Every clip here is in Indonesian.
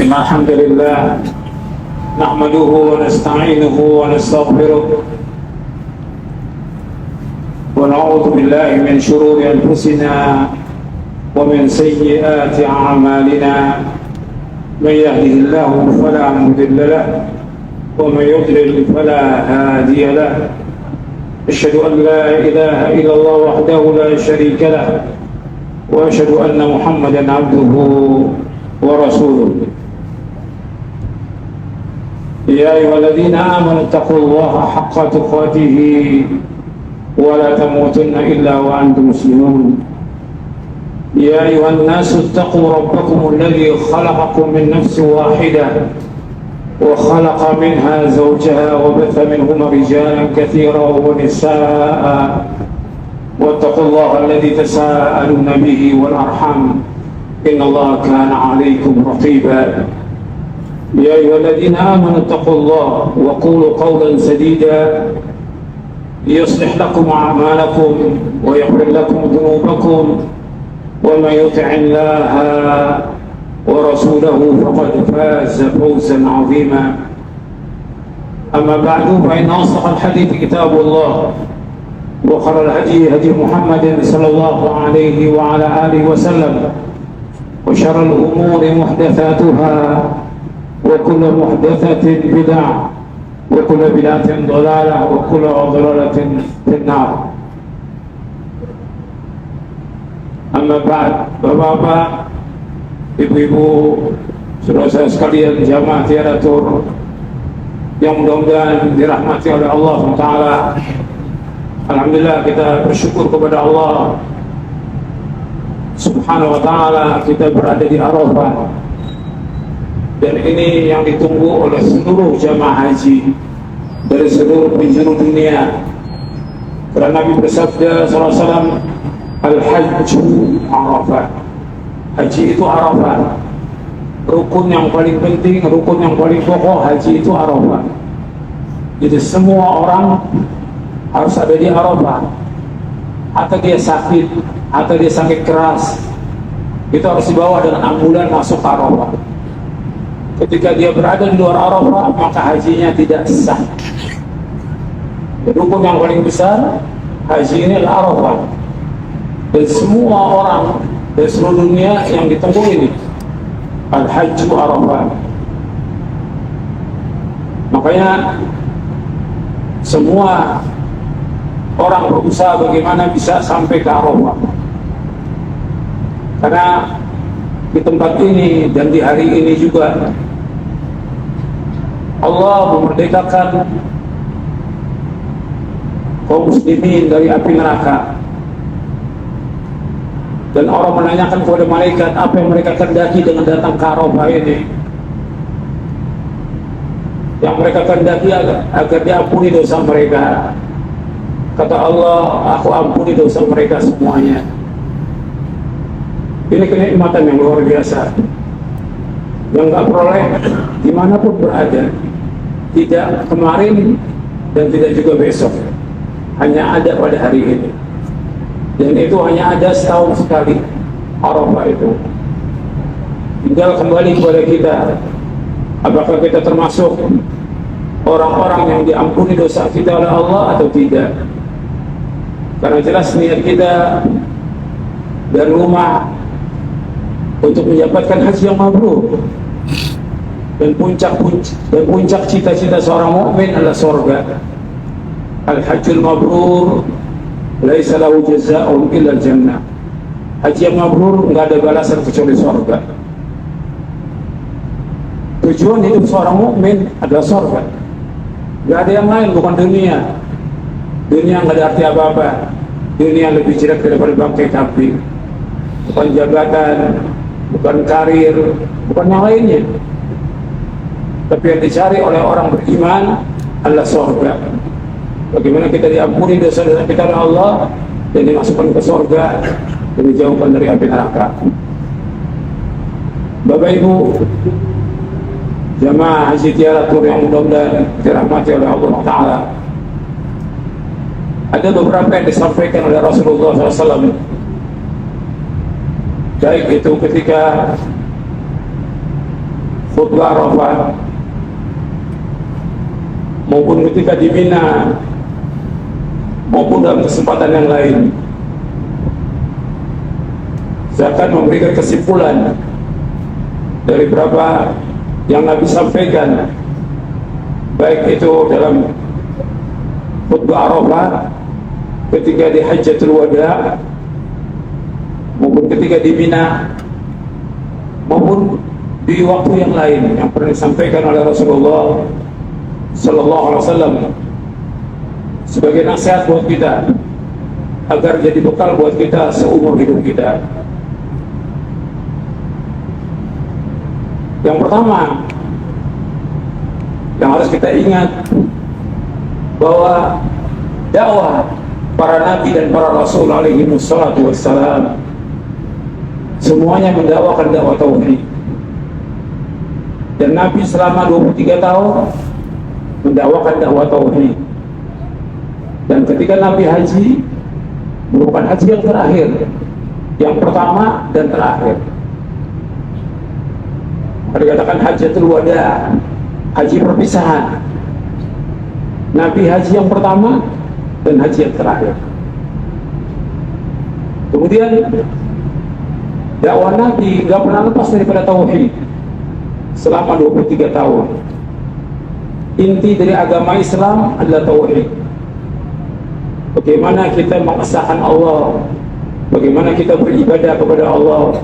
إن الحمد لله نحمده ونستعينه ونستغفره ونعوذ بالله من شرور أنفسنا ومن سيئات أعمالنا من يهده الله فلا مضل له ومن يضلل فلا هادي له أشهد أن لا إله إلا الله وحده لا شريك له وأشهد أن محمدا عبده ورسوله يا أيها الذين آمنوا اتقوا الله حق تقاته ولا تموتن إلا وأنتم مسلمون يا أيها الناس اتقوا ربكم الذي خلقكم من نفس واحدة وخلق منها زوجها وبث منهما رجالا كثيرا ونساء واتقوا الله الذي تساءلون به والأرحام إن الله كان عليكم رقيبا يا أيها الذين آمنوا اتقوا الله وقولوا قولا سديدا يصلح لكم أعمالكم ويغفر لكم ذنوبكم ومن يطع الله ورسوله فقد فاز فوزا عظيما أما بعد فإن أصدق الحديث كتاب الله وخير الهدي هدي محمد صلى الله عليه وعلى آله وسلم وشر الأمور محدثاتها وكل محدثة بدعة وكل بدعة ضلالة وكل ضلالة في النار. Amma ba'd, bapak-bapak, ibu-ibu, saudara-saudara sekalian, jamaah tiaratur yang mudah-mudahan dirahmati oleh Allah SWT. Alhamdulillah, kita bersyukur kepada Allah Subhanahu wa ta'ala, kita berada di Arafah, dan ini yang ditunggu oleh seluruh jamaah haji dari seluruh penjuru dunia. Karena Nabi bersabda SAW, Al-Hajju Arafah, haji itu Arafah. Rukun yang paling penting, rukun yang paling pokok haji itu Arafah. Jadi semua orang harus ada di Arafah. Atau dia sakit, atau dia sakit keras, itu harus dibawa dengan ambulan masuk ke Arafah. Ketika dia berada di luar Arafah, maka hajinya tidak sah. Rukun yang paling besar haji ini adalah Arafah. Dan semua orang dari seluruh dunia yang ditempuh ini Al-Hajju Arafah. Makanya semua orang berusaha bagaimana bisa sampai ke Arafah, karena di tempat ini dan di hari ini juga Allah memerdekakan kaum muslimin dari api neraka. Dan orang menanyakan kepada malaikat, apa yang mereka kendaki dengan datang ke Arafah ini? Yang mereka kendaki agar diampuni dosa mereka. Kata Allah, aku ampuni dosa mereka semuanya. Ini kenikmatan yang luar biasa, yang gak peroleh dimanapun berada, tidak kemarin dan tidak juga besok, hanya ada pada hari ini. Dan itu hanya ada setahun sekali, Arafah itu. Tinggal kembali kepada kita, apakah kita termasuk orang-orang yang diampuni dosa kita oleh Allah atau tidak. Karena jelas niat kita dari rumah untuk mendapatkan haji yang mabrur, dan puncak cita-cita seorang mukmin adalah surga. Al-Hajjul Mabrur laisa lahu jazaa'un illa jannah. Haji yang mabrur enggak ada balasan kecuali surga. Tujuan hidup seorang mukmin adalah surga. Enggak ada yang lain, bukan dunia. Dunia enggak ada arti apa-apa. Dunia lebih jelek daripada bangkai kambing. Bukan jabatan, bukan karir, bukan yang lainnya. Tapi yang dicari oleh orang beriman adalah surga. Bagaimana kita diampuni dosa-dosa kita oleh Allah dan dimasukkan ke surga dan dijauhkan dari api neraka. Bapak Ibu, jamaah haji tiaratur yang mudah-mudahan dirahmati oleh Allah Ta'ala, ada beberapa yang disampaikan oleh Rasulullah SAW, baik itu ketika khutbah Arafah maupun ketika di Mina maupun dalam kesempatan yang lain, saya akan memberikan kesimpulan dari berapa yang Nabi sampaikan, baik itu dalam khutbah Arafah, ketika di Hajjatul Wada, maupun ketika di Mina, maupun di waktu yang lain yang pernah disampaikan oleh Rasulullah Sallallahu Alaihi Wasallam sebagai nasihat buat kita agar jadi bekal buat kita seumur hidup kita. Yang pertama yang harus kita ingat bahwa dakwah para nabi dan para rasul alaihi wassalatu wassalam semuanya mendakwakan dakwah tauhid. Dan Nabi selama 23 tahun mendakwakan dakwah tauhid. Dan ketika Nabi haji, merupakan haji yang terakhir, yang pertama dan terakhir. Dikatakan Hajjatul Wada, haji perpisahan. Nabi haji yang pertama dan haji yang terakhir. Kemudian dakwah Nabi gak pernah lepas daripada tauhid selama 23 tahun. Inti dari agama Islam adalah tauhid. Bagaimana kita mengesahkan Allah, bagaimana kita beribadah kepada Allah,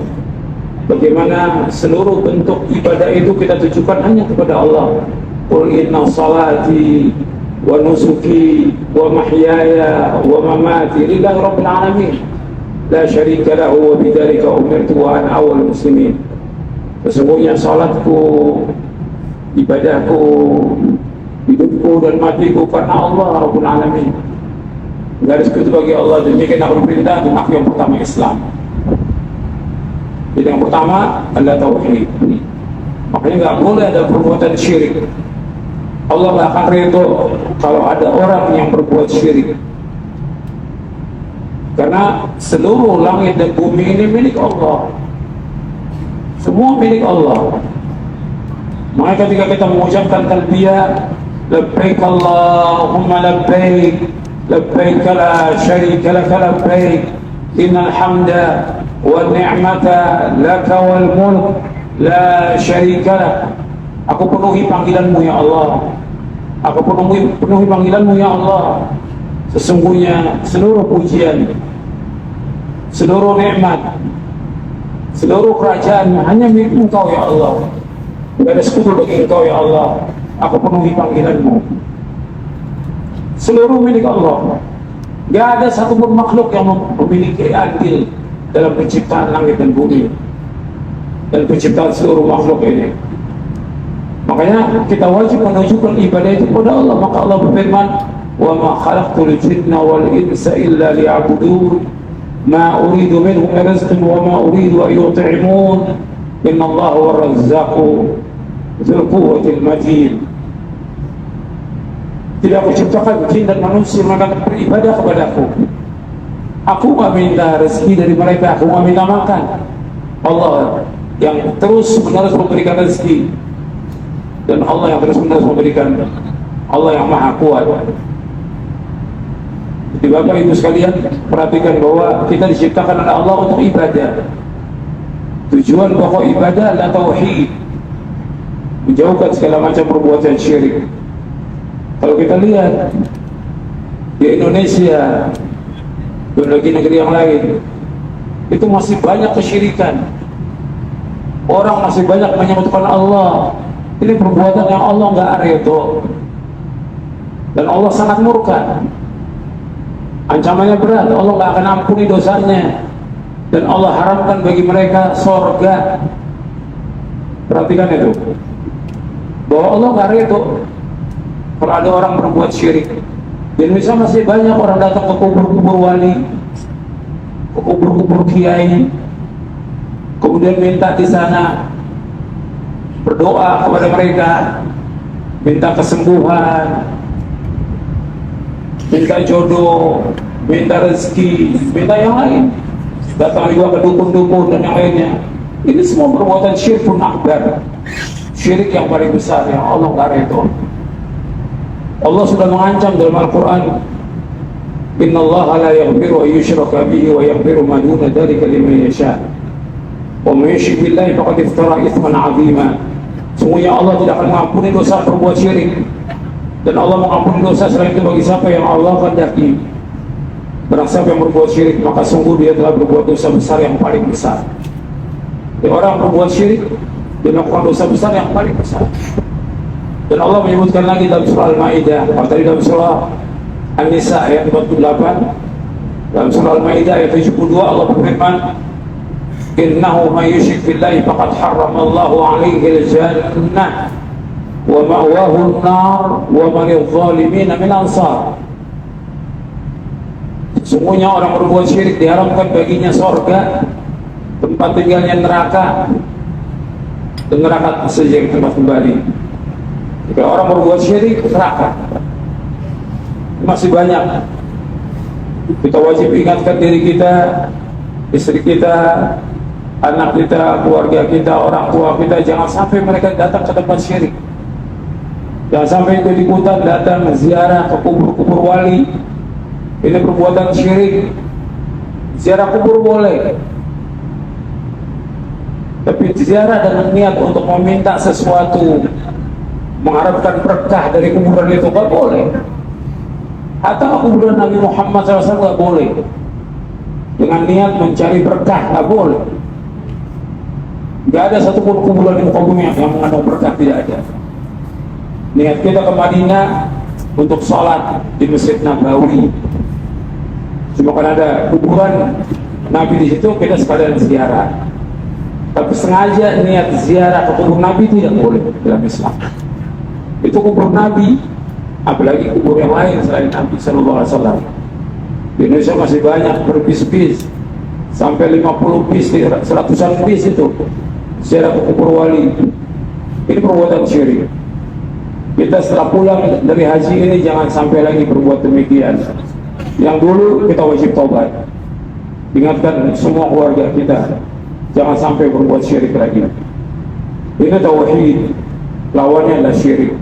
bagaimana seluruh bentuk ibadah itu kita tujukan hanya kepada Allah. Qul inna salati wa nusuki wa mahyaya wa mamati lillahi rabbil alamin la syarika lahu wa bidzalika umirtu wa ana awwalul muslimin. Sesungguhnya salatku, ibadahku, hidupku dan matiku karena Allah Rabbul Alamin. Tidak ada sekutu bagi Allah, demikian aku perintah dan aku yang pertama Islam. Jadi yang pertama adalah tauhid. Makanya nggak boleh ada perbuatan syirik. Allah nggak akan ridho kalau ada orang yang berbuat syirik. Karena seluruh langit dan bumi ini milik Allah. Semua milik Allah. Maka ketika kita mengucapkan talbiyah, labbaik Allahumma labbaik, labbaik la syarika laka labbaik, innal hamda wa ni'mata laka wal mulk la syarika lak. Aku penuhi panggilanmu ya Allah. Aku penuhi panggilanmu ya Allah. Sesungguhnya seluruh pujian, seluruh nikmat, seluruh kerajaan hanya milik Engkau ya Allah. Tidak ada sekutu bagi Engkau ya Allah. Aku penuhi panggilanmu. Seluruh milik Allah. Tidak ada satupun makhluk yang memiliki andil dalam penciptaan langit dan bumi dan penciptaan seluruh makhluk ini. Makanya kita wajib menunjukkan ibadah itu kepada Allah. Maka Allah berfirman, wa ma khalaqtul jinna wal insa illa liya'budun ma uridu minhum min rizqin wa ma uridu an yut'imun innallaha huwar razzaqu dzul quwwatil matin. Tidak aku ciptakan jin dan manusia maka beribadah kepadaku. Aku nggak minta rezeki dari mereka, aku nggak minta makan. Allah yang terus menerus memberikan rezeki, dan Allah yang terus menerus memberikan. Allah yang maha kuat. Jadi Bapak Ibu sekalian, perhatikan bahwa kita diciptakan oleh Allah untuk ibadah. Tujuan pokok ibadah adalah tauhid, menjauhkan segala macam perbuatan syirik. Kalau kita lihat di Indonesia dan negeri-negeri yang lain, itu masih banyak kesyirikan. Orang masih banyak menyebutkan Allah. Ini perbuatan yang Allah nggak ridho, dan Allah sangat murka. Ancamannya berat. Allah nggak akan ampuni dosanya, dan Allah haramkan bagi mereka sorga. Perhatikan itu, bahwa Allah nggak ridho kalau ada orang berbuat syirik. Di Indonesia masih banyak orang datang ke kubur-kubur wali, ke kubur-kubur kiai, kemudian minta di sana, berdoa kepada mereka, minta kesembuhan, minta jodoh, minta rezeki, minta yang lain. Datang juga ke dukun-dukun dan yang lainnya. Ini semua perbuatan syirkun akbar, syirik yang paling besar yang Allah nggak redho. Allah sudah mengancam dalam Al-Quran, Inna Allah la yaghfiru an yushraka bihi wa yaghfiru ma duna dzalika liman yasha. Wa may yushrik billahi faqad iftara itsman 'azima. Sungguhnya Allah tidak akan mengampuni dosa berbuat syirik, dan Allah mengampuni dosa selain itu bagi siapa yang Allah kehendaki. Barang siapa yang berbuat syirik, maka sungguh dia telah berbuat dosa besar yang paling besar. Jadi orang berbuat syirik, dia melakukan dosa besar yang paling besar. Dan Allah menyebutkan lagi dalam surah Al-Maidah, tadi dalam surah An-Nisa ayat 48, dalam surah Al-Maidah ayat 72 Allah berfirman, Innahu man yushrik billahi faqad harramallahu 'alaihi al-jannah wa ma'wahu an-nar wa ma lidh-dhalimin min ansar. Sesungguhnya orang berbuat syirik diharamkan baginya surga, tempat tinggalnya neraka, dan neraka saja yang tempat kembali. Jika orang berbuat syirik, neraka masih banyak. Kita wajib ingatkan diri kita, istri kita, anak kita, keluarga kita, orang tua kita, jangan sampai mereka datang ke tempat syirik. Jangan sampai ikut-ikutan datang ziarah ke kubur-kubur wali. Ini perbuatan syirik. Ziarah kubur boleh, tapi ziarah dengan niat untuk meminta sesuatu, mengharapkan berkah dari kuburan itu nggak boleh. Atau kuburan Nabi Muhammad SAW nggak boleh, dengan niat mencari berkah nggak boleh. Nggak ada satupun kuburan di muka bumi yang mengandung berkah, tidak ada. Niat kita ke Madinah untuk sholat di Masjid Nabawi, cuma karena ada kuburan Nabi di situ kita sekalian ziarah. Tapi sengaja niat ziarah ke kubur Nabi tidak boleh dalam Islam. Itu kubur Nabi, apalagi kubur yang lain selain Nabi Sallallahu Alaihi Wasallam. Di Indonesia masih banyak berbis-bis, sampai 50 bis, 100-an bis itu ziarah ke kubur wali. Ini perbuatan syirik. Kita setelah pulang dari haji ini jangan sampai lagi berbuat demikian. Yang dulu kita wajib taubat. Ingatkan semua keluarga kita, jangan sampai berbuat syirik lagi. Ini tauhid, lawannya adalah syirik.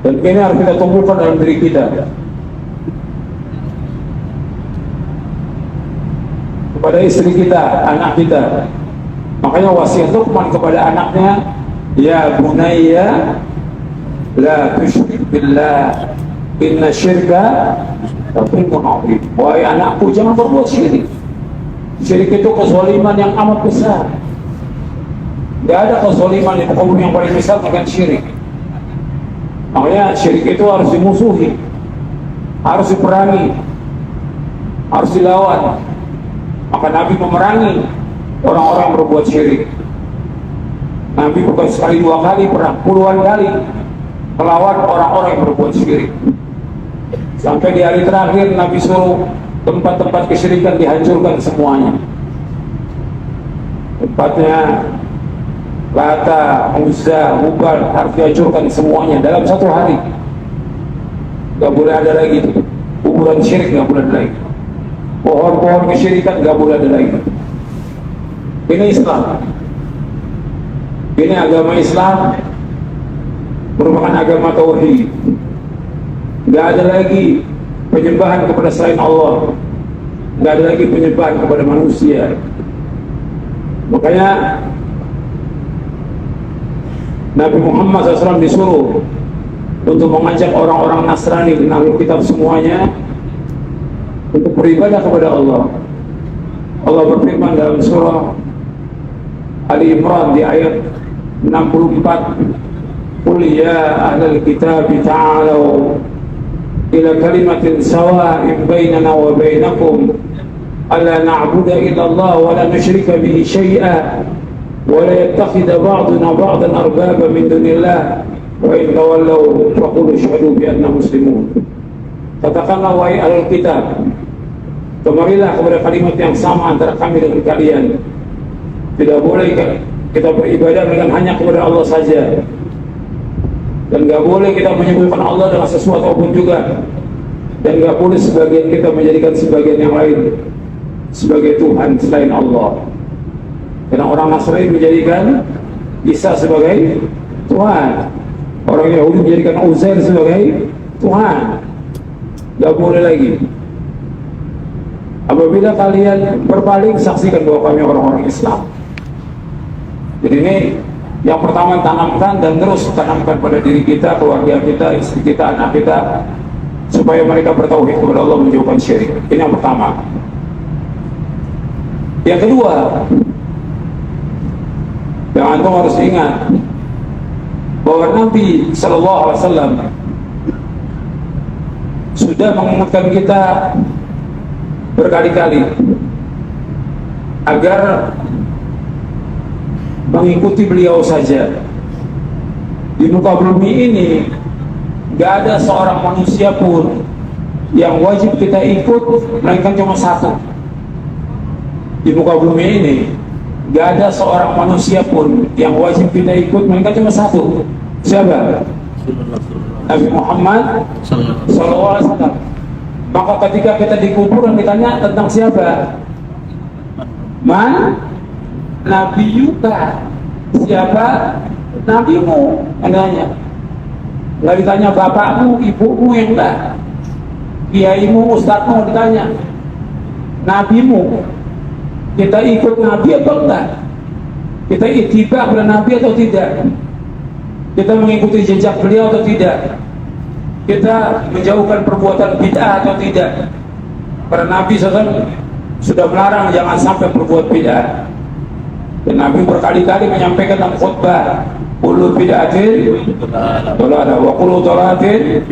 Dan ini harus kita tumbuhkan dalam diri kita. Kepada istri kita, anak kita. Makanya wasiat Luqman kepada anaknya, ya bunayya la tusyrik billah inna syirka la zulmun adzim. Wahai anakku, jangan berbuat syirik. Syirik itu kezaliman yang amat besar. Tidak ada kezaliman di muka bumi yang paling besar bukan syirik. Makanya syirik itu harus dimusuhi, harus diperangi, harus dilawan. Maka Nabi memerangi orang-orang yang berbuat syirik. Nabi bukan sekali dua kali, pernah puluhan kali melawan orang-orang yang berbuat syirik. Sampai di hari terakhir Nabi suruh tempat-tempat kesyirikan dihancurkan semuanya. Tempatnya Lata, Uzza, Hubal harus dihancurkan semuanya dalam satu hari. Gak boleh ada lagi kuburan syirik, gak boleh ada lagi. Pohon-pohon kesyirikan gak boleh ada lagi. Ini Islam. Ini agama Islam, merupakan agama tauhid. Gak ada lagi penyembahan kepada selain Allah, gak ada lagi penyembahan kepada manusia. Makanya Nabi Muhammad SAW disuruh untuk mengajak orang-orang Nasrani dan Ahlul Kitab semuanya untuk beribadah kepada Allah. Allah berfirman dalam surah Ali Imran di ayat 64, Qul ya ahlal kitab ta'alau ila kalimatin sawa'in bainana wa bainakum alla na'budu illa Allah wa la nusyrika bihi syai'a wa la yattakhidha ba'duna ba'dan arbaba min dunillah wa in tawallaw faqulu ashhadu bi anna muslimun. Katakanlah wahai ahlul kitab, kemarilah kepada kalimat yang sama antara kami dengan kalian. Tidak boleh kita beribadah dengan hanya kepada Allah saja, dan gak boleh kita menyebutkan Allah dengan sesuatu apapun juga, dan gak boleh sebagian kita menjadikan sebagian yang lain sebagai Tuhan selain Allah. Karena orang Nasrani menjadikan Isa sebagai Tuhan, orang Yahudi menjadikan Uzair sebagai Tuhan. Gak boleh lagi. Apabila kalian berpaling, saksikan bahwa kami orang-orang Islam. Jadi ini yang pertama tanamkan dan terus tanamkan pada diri kita, keluarga kita, istri kita, anak kita, supaya mereka bertauhid kepada Allah, menjauhkan syirik. Ini yang pertama. Yang kedua, yang antum harus ingat bahwa Nabi Sallallahu Alaihi Wasallam sudah mengingatkan kita berkali-kali agar mengikuti beliau saja. Di muka bumi ini gak ada seorang manusia pun yang wajib kita ikut, melainkan cuma satu. Di muka bumi ini gak ada seorang manusia pun yang wajib kita ikut, melainkan cuma satu. Siapa? Nabi Muhammad Sallallahu Alaihi Wasallam. Maka ketika kita di kuburan ditanya tentang siapa? Man? Nabi Yuka. Siapa? Nabimu. Enggaknya. Nggak ditanya bapakmu, ibumu, yang enggak. Kiaimu, ustadzmu ditanya. Nabimu. Kita ikut Nabi atau enggak? Kita ittiba kepada Nabi atau tidak? Kita mengikuti jejak beliau atau tidak? Kita menjauhkan perbuatan bid'ah atau tidak? Karena Nabi SAW sudah melarang jangan sampai berbuat bid'ah. Dan Nabi berkali-kali menyampaikan dalam khutbah, kullu bid'atin dalalah wa kullu dalalatin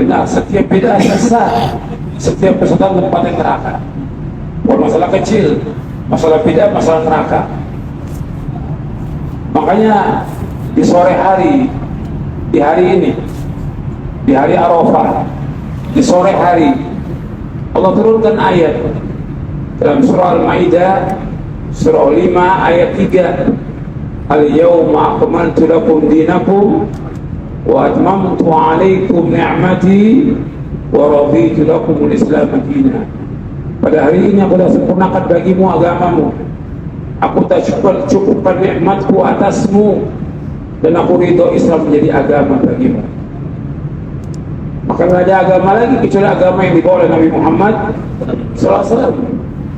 bid'ah. Setiap bid'ah sesat, setiap kesesatan tempat yang neraka. Bukan masalah kecil, masalah bid'ah, masalah neraka. Makanya di sore hari, di hari ini, di hari Arafah, di sore hari, Allah turunkan ayat dalam surah Al-Maidah, surah 5 ayat 3. Al-yawma akmaltu lakum dinakum wa atmamtu alaikum ni'mati wa raditu lakum al-Islam dinan. Pada hari ini aku telah sempurnakan bagimu agamamu, aku tak cukupkan nikmatku atasmu, dan aku ridho Islam menjadi agama bagimu. Maka tidak ada agama lagi kecuali agama yang dibawa oleh Nabi Muhammad SAW.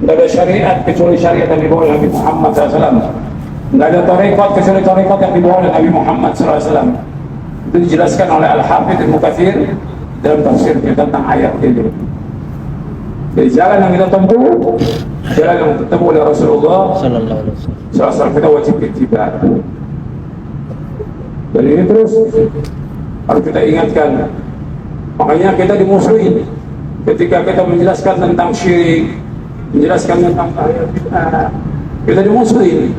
Tidak ada syariat kecuali syariat yang dibawa oleh Nabi Muhammad SAW. Tidak ada tarekat kecuali tarekat yang dibawa oleh Nabi Muhammad SAW. Itu dijelaskan oleh Al-Hafidh Ibnu Katsir dalam tafsirnya tentang ayat ini. Jadi jalan yang kita tempuh, jalan yang ditempuh oleh Rasulullah SAW, kita wajib ittiba. Dan ini terus harus kita ingatkan. Makanya kita dimusuhin ketika kita menjelaskan tentang syirik, menjelaskan tentang bid'ah, kita dimusuhin.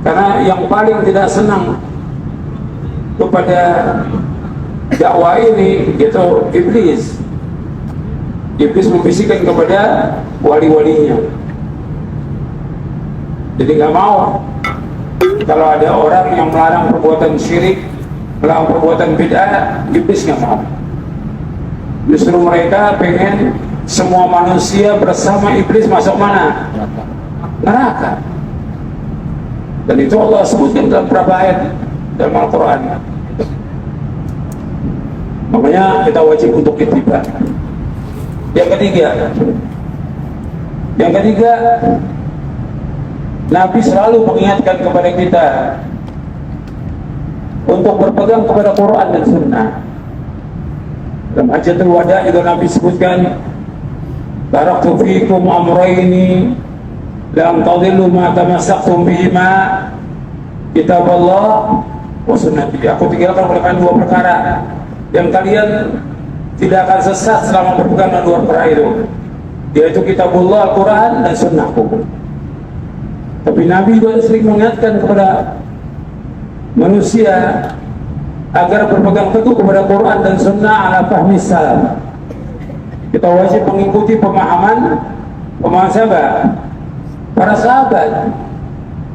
Karena yang paling tidak senang kepada dakwah ini itu iblis. Iblis membisikkan kepada wali-walinya. Jadi nggak mau kalau ada orang yang melarang perbuatan syirik, melarang perbuatan bid'ah, iblis nggak mau. Justru mereka pengen semua manusia bersama iblis masuk mana? Neraka. Dan itu Allah sebutkan dalam beberapa ayat dalam Al-Quran. Makanya kita wajib untuk ittiba. Yang ketiga, Nabi selalu mengingatkan kepada kita untuk berpegang kepada Quran dan Sunnah. Dalam Hajjatul Wada juga Nabi sebutkan, taraktu fikum amrayni lam tadillu ma tamassaktum bihima, kitab Allah wa sunnati. Aku tinggalkan oleh kalian dua perkara yang kalian tidak akan sesat selama berpegang dengan dua perkara itu, yaitu kitabullah, Al-Quran, dan sunnahku. Tapi Nabi juga sering mengingatkan kepada manusia agar berpegang teguh kepada Quran dan Sunnah ala fahmi salaf. Kita wajib mengikuti pemahaman siapa? Para sahabat.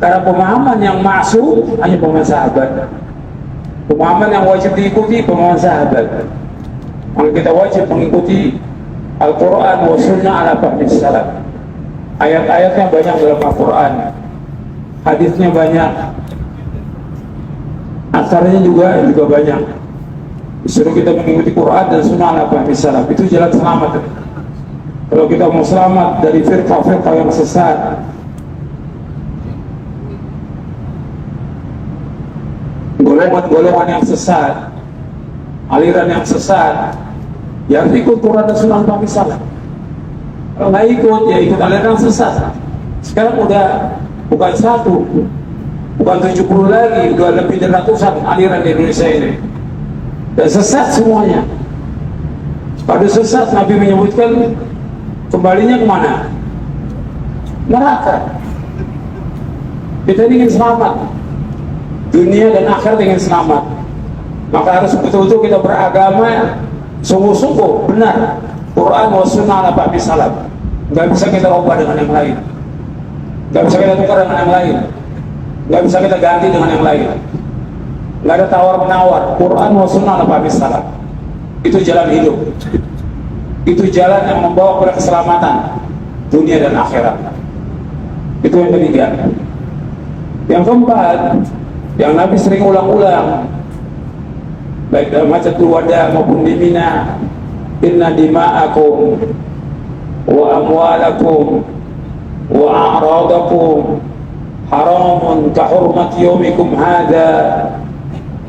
Karena pemahaman yang maksud hanya pemahaman sahabat. Pemahaman yang wajib diikuti pemahaman sahabat. Maka kita wajib mengikuti Al-Quran wa Sunnah ala fahmi salaf. Ayat-ayatnya banyak dalam Al-Quran, hadisnya banyak. akarnya juga banyak. Disuruh kita mengikuti Quran dan Sunnah ala fahmi salaf, itu jalan selamat. Kalau kita mau selamat dari firqah-firqah yang sesat, golongan-golongan yang sesat, aliran yang sesat, ya harus ikut Quran dan Sunnah ala fahmi salaf. Kalau nggak ikut, ya ikut aliran yang sesat. Sekarang udah bukan satu, bukan 70 lagi, udah lebih dari ratusan aliran di Indonesia ini. Dan sesat semuanya. Pada sesat Nabi menyebutkan kembalinya kemana? Neraka. Kita ingin selamat, dunia dan akhirat ingin selamat, maka harus betul-betul kita beragama sungguh-sungguh benar, Quran wa Sunnah ala fahmi salaf. Nggak bisa kita ubah dengan yang lain, nggak bisa kita tukar dengan yang lain, nggak bisa kita ganti dengan yang lain. Nggak ada tawar-menawar. Quran wa Sunnah ala fahmi salaf. Itu jalan hidup, itu jalan yang membawa kepada keselamatan dunia dan akhirat. Itu yang ketiga. Yang keempat, yang Nabi sering ulang-ulang, baik dalam Hajjatul Wada maupun di Mina, inna dima'akum wa amwalakum wa a'radakum haramun ka hurmati yaumikum hadha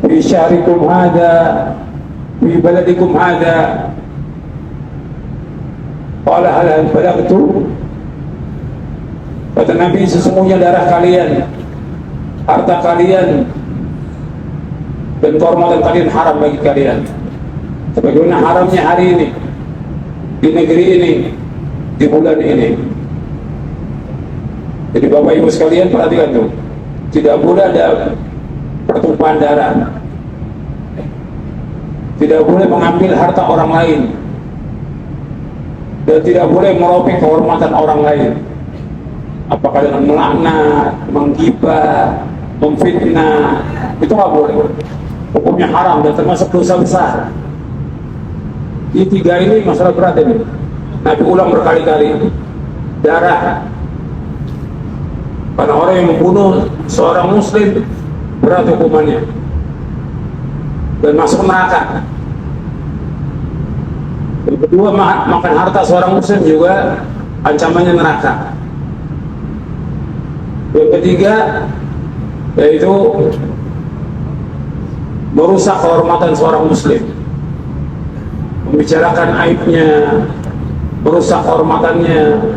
fi syahrikum hadha fi baladikum hadha. Qala hal balagtu? Kata Nabi, sesungguhnya darah kalian, harta kalian, dan kehormatan kalian haram bagi kalian, sebagaimana haramnya hari ini, di negeri ini, di bulan ini. Jadi Bapak Ibu sekalian perhatikan tuh, tidak boleh ada pertumpahan darah, tidak boleh mengambil harta orang lain, dan tidak boleh merobek kehormatan orang lain. Apakah dengan melaknat, menggibah, memfitnah, itu nggak boleh. Hukumnya haram dan termasuk dosa besar. Di tiga ini masalah berat ini. Nabi ulang berkali-kali. Darah. Karena orang yang membunuh seorang muslim berat hukumannya dan masuk neraka. Yang kedua, makan harta seorang muslim juga ancamannya neraka. Yang ketiga, yaitu merusak kehormatan seorang muslim, membicarakan aibnya, merusak kehormatannya,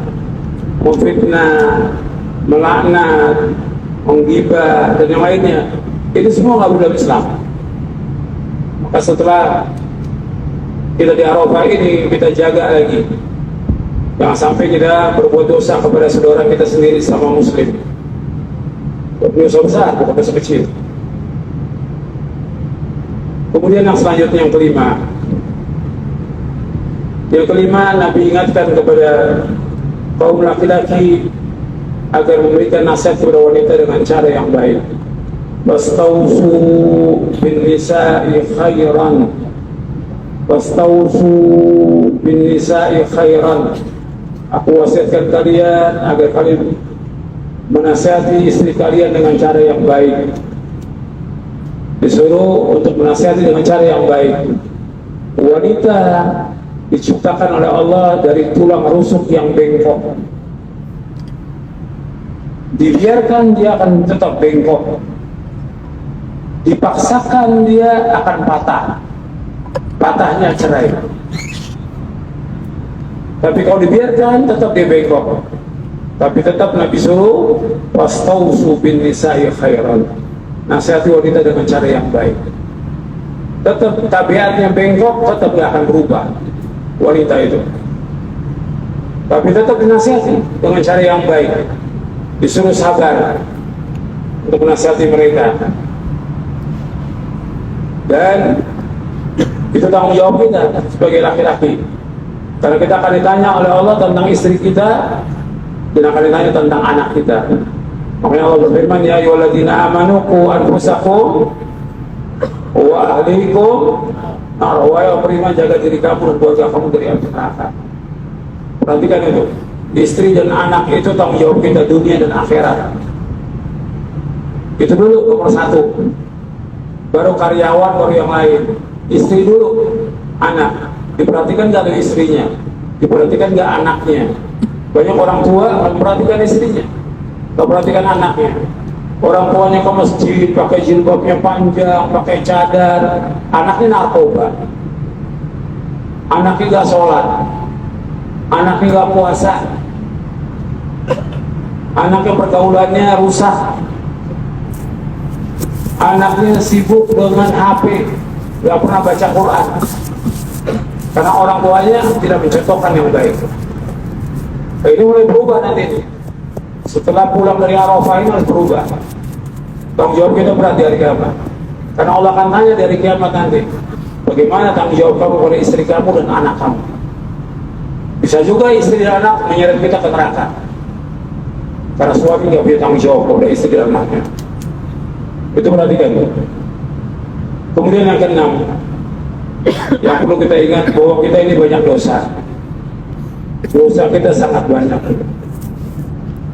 memfitnah, melaknat, menggibah, dan yang lainnya. Itu semua nggak boleh dalam Islam. Maka setelah kita di Arafah ini, kita jaga lagi, jangan sampai kita berbuat dosa kepada saudara kita sendiri sama muslim. Dosa besar, bukan dosa kecil. Kemudian yang selanjutnya, yang kelima. Yang kelima, Nabi ingatkan kepada kaum laki-laki agar memberikan nasihat kepada wanita dengan cara yang baik. Wastausu bin nisa'i khairan. Wastausu bin nisa'i khairan. Aku wasiatkan kalian agar kalian menasihati istri kalian dengan cara yang baik. Disuruh untuk menasihati dengan cara yang baik. Wanita diciptakan oleh Allah dari tulang rusuk yang bengkok. Dibiarkan dia akan tetap bengkok, dipaksakan dia akan patah, patahnya cerai. Tapi kalau dibiarkan tetap dia bengkok. Tapi tetap Nabi suruh wastausu bin nisa'i khairan. Nasihati wanita dengan cara yang baik. Tetap tabiatnya bengkok, tetap gak akan berubah wanita itu. Tapi tetap dinasihati dengan cara yang baik. Disuruh sabar untuk menasihati mereka. Dan itu tanggung jawab kita sebagai laki-laki. Karena kita akan ditanya oleh Allah tentang istri kita, dan akan ditanya tentang anak kita. Makanya Allah berfirman, ya ayyuhalladzina amanu qu anfusakum wa ahlikum nar. Wahai orang beriman, jaga diri kamu dan keluarga kamu dari api neraka. Perhatikan itu, istri dan anak itu tanggung jawab kita dunia dan akhirat. Itu dulu nomor satu. baru karyawan, baru yang lain. Istri dulu, anak. Diperhatikan nggak dari istrinya, diperhatikan nggak anaknya. Banyak orang tua nggak memperhatikan istrinya, nggak perhatikan anaknya. Orang tuanya ke masjid, pakai jilbabnya panjang, pakai cadar, anaknya narkoba, anaknya nggak sholat, anaknya nggak puasa, anaknya pergaulannya rusak, anaknya sibuk dengan HP, nggak pernah baca Quran, karena orang tuanya tidak mencontohkan yang baik. Nah, ini mulai berubah nanti. Setelah pulang dari Arafah ini harus berubah. Tanggung jawab kita berat di hari kiamat. Karena Allah akan tanya di hari kiamat nanti, bagaimana tanggung jawab kamu pada istri kamu dan anak kamu. Bisa juga istri dan anak menyeret kita ke neraka, karena suami nggak punya tanggung jawab pada istri dan anaknya. Itu perhatikan. Kemudian yang keenam, yang perlu kita ingat bahwa kita ini banyak dosa. Dosa kita sangat banyak.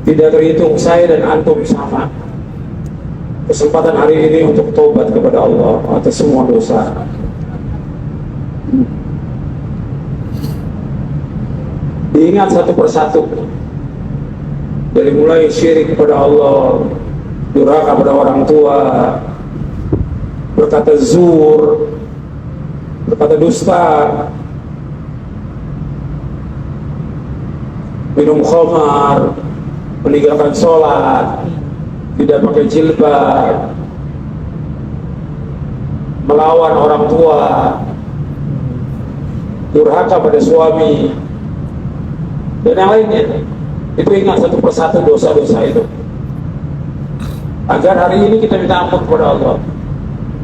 Tidak terhitung saya dan antum sama. Kesempatan hari ini untuk taubat kepada Allah atas semua dosa. Diingat satu persatu. Dari mulai syirik kepada Allah, durhaka pada orang tua, berkata zur, berkata dusta, minum khamar, meninggalkan sholat, tidak pakai jilbab, melawan orang tua, durhaka pada suami, dan yang lainnya. Itu ingat satu persatu dosa-dosa itu, agar hari ini kita minta ampun kepada Allah,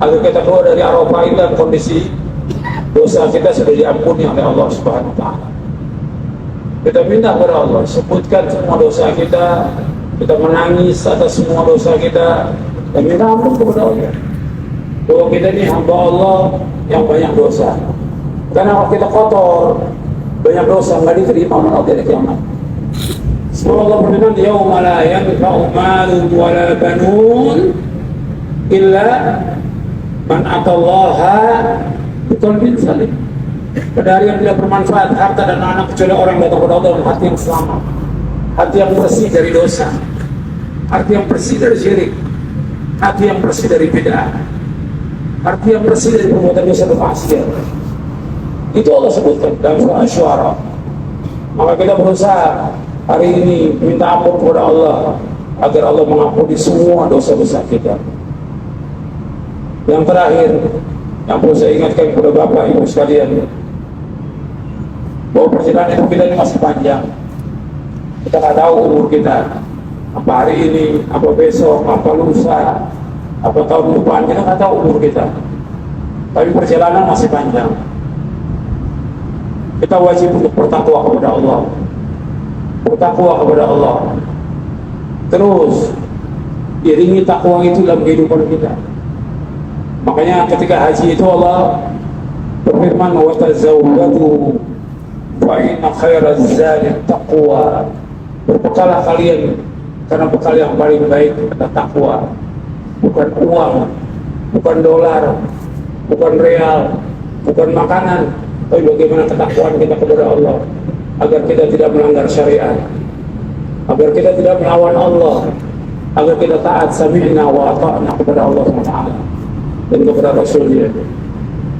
agar kita keluar dari Arafah ini dalam kondisi dosa kita sudah diampuni oleh Allah Subhanahu wa Ta'ala. Kita minta kepada Allah, sebutkan semua dosa kita, kita menangis atas semua dosa kita, dan minta ampun kepada Allah bahwa kita ini hamba Allah yang banyak dosa. Karena kalau kita kotor, banyak dosa, nggak diterima oleh Allah di kiamat. Sebab Allah berfirman, yauma la yanfa'u malun wa la banun illa man atallaha biqalbin salim. Pada hari yang tidak bermanfaat harta dan anak kecuali orang yang datang kepada Allah dengan hati yang selamat, hati yang bersih dari dosa, hati yang bersih dari syirik, hati yang bersih dari bid'ah, hati yang bersih dari perbuatan dosa dan maksiat. Itu Allah sebutkan dalam surah Asy-Syu'ara. Maka kita berusaha hari ini minta ampun kepada Allah agar Allah mengampuni semua dosa-dosa kita. Yang terakhir yang perlu saya ingatkan kepada Bapak Ibu sekalian, bahwa perjalanan hidup kita ini masih panjang. Kita nggak tahu umur kita, apa hari ini, apa besok, apa lusa, apa tahun depan, kita nggak tahu umur kita. Tapi perjalanan masih panjang. Kita wajib untuk bertakwa kepada Allah, bertakwa kepada Allah. Terus iringi takwa itu dalam kehidupan kita. Makanya ketika haji itu Allah berfirman, wa tazawwadu fa inna khairaz zadi taqwa. Berbekalah kalian karena bekal yang paling baik adalah takwa. Bukan uang, bukan dolar, bukan real, bukan makanan, tapi bagaimana ketakwaan kita kepada Allah agar kita tidak melanggar syariat, agar kita tidak melawan Allah, agar kita taat sami'na wa ata'na kepada Allah SWT dan kepada Rasulnya.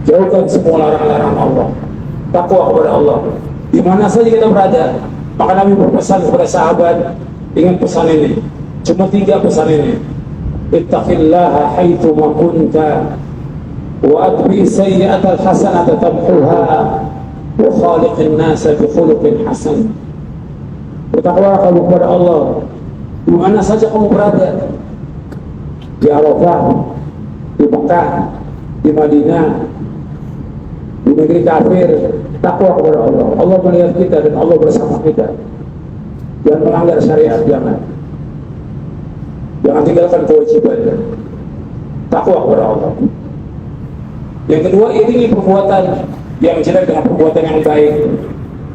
Jauhkan semua larang-larang Allah, takwa kepada Allah di mana saja kita berada. Maka Nabi berpesan kepada sahabat, ingat pesan ini, cuma 3 pesan ini: ittaqillaha haitsu ma kunta wa atbi sayyi'atal hasanata tamhuha wa khaliqin nasa bi khuluqin hasan. Bertakwa kamu kepada Allah di mana saja kamu berada, di Arafah, di Mekah, di Madinah, di negeri kafir. Takwa kepada Allah. Allah melihat kita dan Allah bersama kita. Jangan melanggar syariat, jangan tinggalkan kewajiban. Takwa kepada Allah. Yang kedua, iringi perbuatan yang jelek dengan perbuatan yang baik.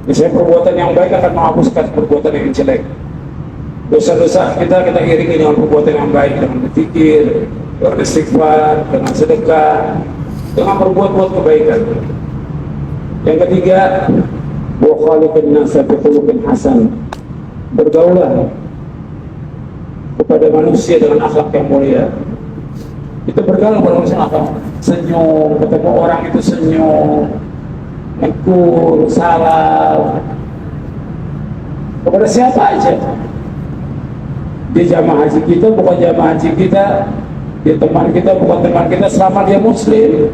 Misalnya perbuatan yang baik akan menghapuskan perbuatan yang jelek. Dosa-dosa kita iringi dengan perbuatan yang baik, dengan berzikir, beristighfar, dengan sedekah, dengan berbuat-buat kebaikan. Yang ketiga, wa khaliqin nasa bi khuluqin hasan. Bergaulah kepada manusia dengan akhlak yang mulia. Kita bergaul pada manusia akhlak, senyum, ketemu orang itu senyum, negur, salam kepada siapa aja. Di jamaah haji kita bukan jamaah haji kita, di teman kita bukan teman kita, selama dia muslim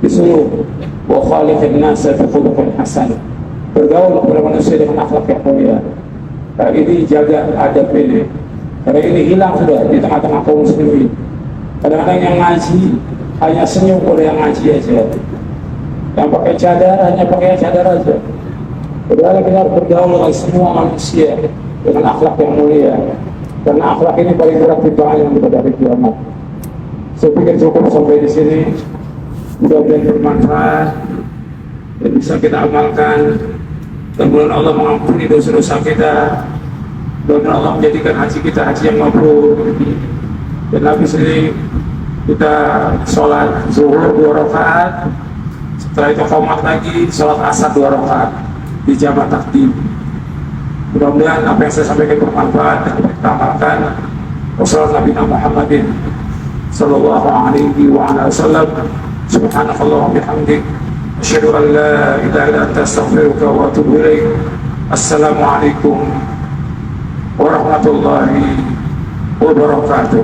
disuruh wa khaliqin nasa bi khuluqin hasan. Bergaul kepada manusia dengan akhlak yang mulia. Karena ini jaga adab ini, karena ini hilang sudah di tengah-tengah kaum muslimin. Kadang-kadang yang ngaji hanya senyum oleh yang ngaji aja, yang pakai cadar hanya pakai cadar aja. Padahal kita harus bergaul dengan semua manusia dengan akhlak yang mulia, karena akhlak ini paling berat timbangan pada hari kiamat. Saya pikir cukup sampai di sini. Mudah-mudahan bermanfaat dan bisa kita amalkan. Dan mudah Allah mengampuni dosa-dosa kita. Dan Allah menjadikan haji kita haji yang mabrur. Dan habis ini kita sholat zuhur 2 rakaat. Setelah itu qomat lagi, sholat asar 2 rakaat di jamaah takdim. Mudah-mudahan apa yang saya sampaikan bermanfaat dan kita amalkan. Wassalamualaikum warahmatullahi wabarakatuh. Sallallahu alaihi wa ala wasallam. Subhanallah wa bihamdik. Asyhadu an la ilaha illa anta astaghfiruka wa atubu ilaik. Assalamualaikum warahmatullahi wabarakatuh.